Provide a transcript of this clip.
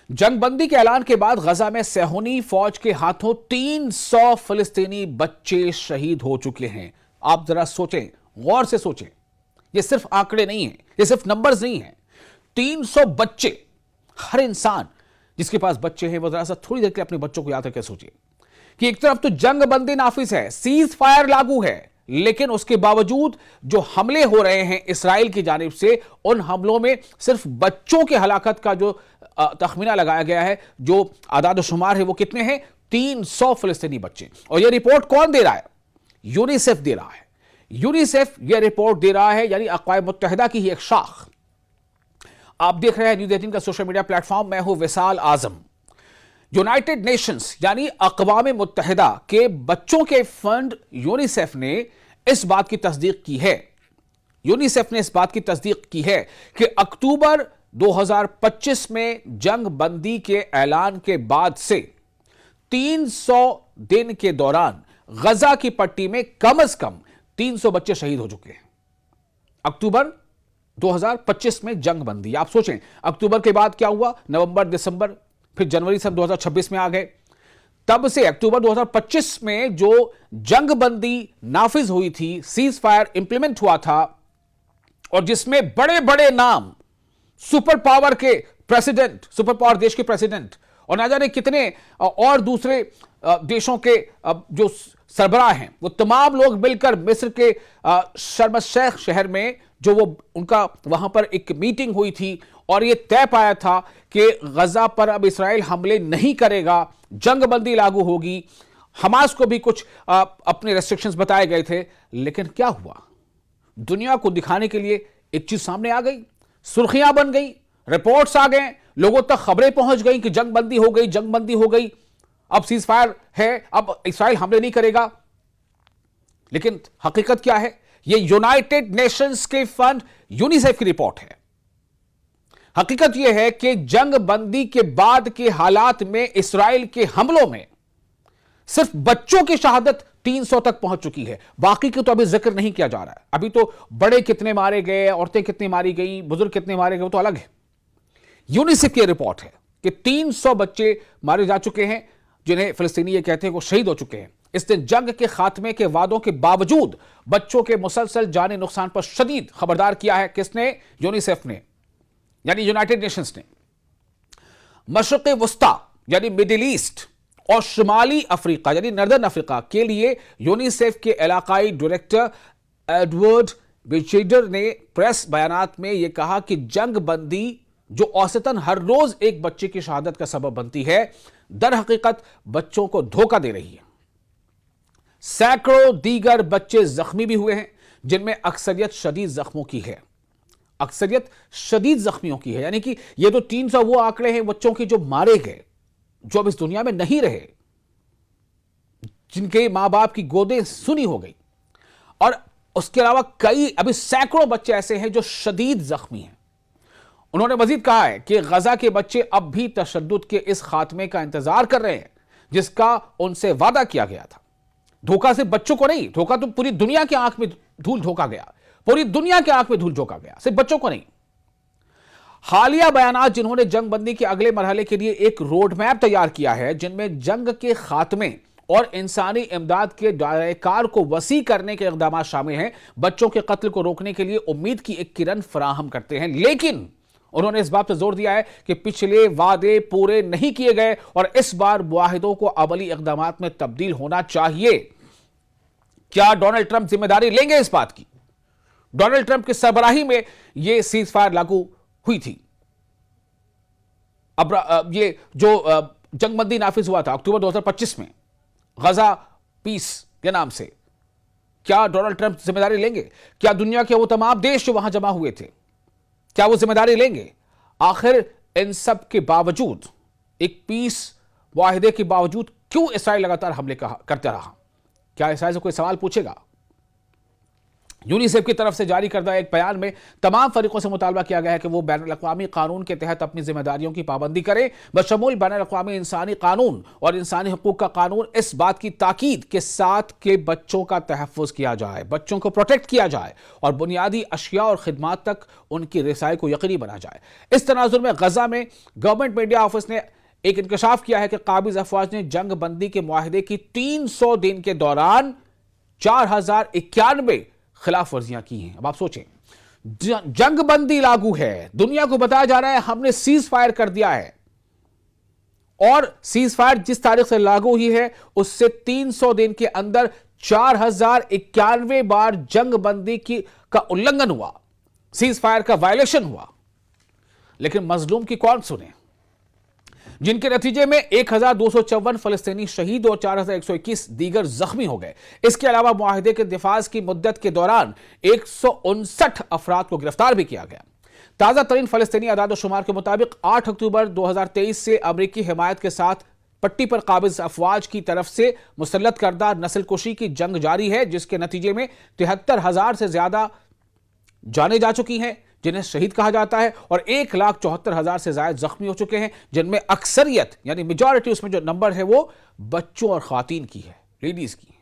जंगबंदी के ऐलान के बाद गजा में सेहूनी फौज के हाथों 300 फिलिस्तीनी बच्चे शहीद हो चुके हैं। आप जरा सोचें, गौर से सोचें। ये सिर्फ आंकड़े नहीं है, ये सिर्फ नंबर्स नहीं है। 300 बच्चे। हर इंसान जिसके पास बच्चे हैं वो जरा सा थोड़ी देर के लिए अपने बच्चों को याद करके सोचिए कि एक तरफ तो जंगबंदी नाफिज है, सीज फायर लागू है, लेकिन उसके बावजूद जो हमले हो रहे हैं इसराइल की जानिब से, उन हमलों में सिर्फ बच्चों के हलाकत का जो तखमीना लगाया गया है, जो आदाद शुमार है, वो कितने हैं? 300 फिलिस्तीनी बच्चे। और यह रिपोर्ट कौन दे रहा है? यूनिसेफ दे रहा है। यूनिसेफ यह रिपोर्ट दे रहा है, यानी अक़वाम मुत्तहिदा की ही एक शाख। आप देख रहे हैं न्यूज़ 18 का सोशल मीडिया प्लेटफॉर्म। मैं हूं विशाल आजम। यूनाइटेड नेशंस यानी अक़वाम मुत्तहिदा के बच्चों के फंड यूनिसेफ ने इस बात की तस्दीक की है। यूनिसेफ ने इस बात की तस्दीक की है कि अक्टूबर 2025 में जंग बंदी के ऐलान के बाद से 300 दिन के दौरान गजा की पट्टी में कम से कम 300 बच्चे शहीद हो चुके हैं। अक्टूबर 2025 में जंग बंदी। आप सोचें, अक्टूबर के बाद क्या हुआ? नवंबर, दिसंबर, फिर जनवरी से 2026 में आ गए। तब से अक्टूबर 2025 में जो जंग बंदी नाफिज हुई थी, सीज फायर इंप्लीमेंट हुआ था, और जिसमें बड़े बड़े नाम, सुपर पावर के प्रेसिडेंट, सुपर पावर देश के प्रेसिडेंट और ना जाने कितने और दूसरे देशों के जो सरबराह हैं, वो तमाम लोग मिलकर मिस्र के शर्म शेख शहर में जो वो उनका वहां पर एक मीटिंग हुई थी, और ये तय पाया था कि गजा पर अब इसराइल हमले नहीं करेगा, जंगबंदी लागू होगी। हमास को भी कुछ अपने रेस्ट्रिक्शंस बताए गए थे। लेकिन क्या हुआ? दुनिया को दिखाने के लिए एक चीज सामने आ गई, सुर्खियां बन गई, रिपोर्ट्स आ गए, लोगों तक खबरें पहुंच गई कि जंगबंदी हो गई, जंगबंदी हो गई, अब सीज फायर है, अब इसराइल हमले नहीं करेगा। लेकिन हकीकत क्या है? यह यूनाइटेड नेशंस के फंड यूनिसेफ की रिपोर्ट है। हकीकत यह है कि जंगबंदी के बाद के हालात में इसराइल के हमलों में सिर्फ बच्चों की शहादत 300 तक पहुंच चुकी है। बाकी की तो अभी जिक्र नहीं किया जा रहा है। अभी तो बड़े कितने मारे गए, औरतें कितनी मारी गई, बुजुर्ग कितने मारे गए, वो तो अलग है। यूनिसेफ की रिपोर्ट है कि 300 बच्चे मारे जा चुके हैं, जिन्हें फिलिस्तीनी ये कहते हैं वो शहीद हो चुके हैं। इसने जंग के खात्मे के वादों के बावजूद बच्चों के मुसलसल जानी नुकसान पर शदीद खबरदार किया है। किसने? यूनिसेफ ने, यानी यूनाइटेड नेशंस ने। मशरिक़ वस्ता यानी मिडिल ईस्ट और शुमाली अफ्रीका यानी नॉर्दर्न अफ्रीका के लिए यूनिसेफ के इलाकाई डायरेक्टर एडवर्ड बिचेडर ने प्रेस बयानात में यह कहा कि जंग बंदी जो औसतन हर रोज एक बच्चे की शहादत का सबब बनती है, दर हकीकत बच्चों को धोखा दे रही है। सैकड़ों दीगर बच्चे जख्मी भी हुए हैं, जिनमें अक्सरियत शदीद जख्मों की है। अक्सरियत शदीद जख्मियों की है, यानी कि ये तो 300 वो आंकड़े हैं बच्चों के जो मारे गए, जो अब इस दुनिया में नहीं रहे, जिनके मां बाप की गोदें सुनी हो गई, और उसके अलावा कई अभी सैकड़ों बच्चे ऐसे हैं जो शदीद जख्मी हैं। उन्होंने मजीद कहा है कि गजा के बच्चे अब भी तशद्दुद के इस खात्मे का इंतजार कर रहे हैं, जिसका उनसे वादा किया गया था। धोखा सिर्फ बच्चों को नहीं, धोखा तो पूरी दुनिया की आंख में धूल झोंका गया, पूरी दुनिया की आंख में धूल झोंका गया, सिर्फ बच्चों को नहीं। हालिया बयानात जिन्होंने जंगबंदी के अगले मरहले के लिए एक रोड मैप तैयार किया है, जिनमें जंग के खात्मे और इंसानी इमदाद के दायरेकार को वसी करने के इकदाम शामिल हैं, बच्चों के कत्ल को रोकने के लिए उम्मीद की एक किरण फराहम करते हैं। लेकिन उन्होंने इस बात पर जोर दिया है कि पिछले वादे पूरे नहीं किए गए और इस बार मुआहिदों को अमली इकदाम में तब्दील होना चाहिए। क्या डोनाल्ड ट्रंप जिम्मेदारी लेंगे इस बात की? डोनाल्ड ट्रंप की सरबराही में यह सीज फायर लागू हुई थी। अब ये जो जंगबंदी नाफिज हुआ था अक्टूबर 2025 में गजा पीस के नाम से, क्या डोनाल्ड ट्रंप जिम्मेदारी लेंगे? क्या दुनिया के वो तमाम देश जो वहां जमा हुए थे, क्या वो जिम्मेदारी लेंगे? आखिर इन सब के बावजूद, एक पीस मुआहिदे के बावजूद, क्यों इसराइल लगातार हमले करता रहा? क्या इसराइल से कोई सवाल पूछेगा? यूनिसेफ की तरफ से जारी करदा एक बयान में तमाम फरीकों से मुतालबा किया गया है कि वो बैनुल-अक़वामी कानून के तहत अपनी जिम्मेदारियों की पाबंदी करें, बशमूल बैनुल-अक़वामी इंसानी कानून और इंसानी हुकूक का कानून इस बात की ताकीद के साथ कि बच्चों का तहफ़्फ़ुज़ किया जाए, बच्चों को प्रोटेक्ट किया जाए और बुनियादी अशिया और खिदमात तक उनकी रसाई को यकीनी बना जाए। इस तनाजुर में गजा में गवर्नमेंट मीडिया ऑफिस ने एक इंकशाफ किया है कि काबिज अफवाज ने जंग बंदी के मुआहदे की 300 दिन के दौरान 4091 खिलाफ वर्जियां की हैं। अब आप सोचें, जंग बंदी लागू है, दुनिया को बताया जा रहा है हमने सीज फायर कर दिया है, और सीज फायर जिस तारीख से लागू हुई है उससे 300 दिन के अंदर 4091 बार जंग बंदी का उल्लंघन हुआ, सीज फायर का वायलेशन हुआ। लेकिन मजलूम की कौन सुने, जिनके नतीजे में 1254 फलस्तीनी शहीद और 4121 दीगर जख्मी हो गए। इसके अलावा मुआहिदे के दिफाज की मुद्दत के दौरान 159 अफराद को गिरफ्तार भी किया गया। ताज़ा तरीन फलस्तीनी आदाद-ओ-शुमार के मुताबिक 8 अक्टूबर 2023 से अमरीकी हिमायत के साथ पट्टी पर काबिज अफवाज की तरफ से मुसल्लत करदा नस्लकुशी की जंग जारी है, जिसके नतीजे में 73,000 से ज्यादा जाने जा चुकी हैं, जिन्हें शहीद कहा जाता है, और 1,74,000 से ज्यादा जख्मी हो चुके हैं, जिनमें अक्सरियत यानी मेजॉरिटी, उसमें जो नंबर है वो बच्चों और खातीन की है, लेडीज की।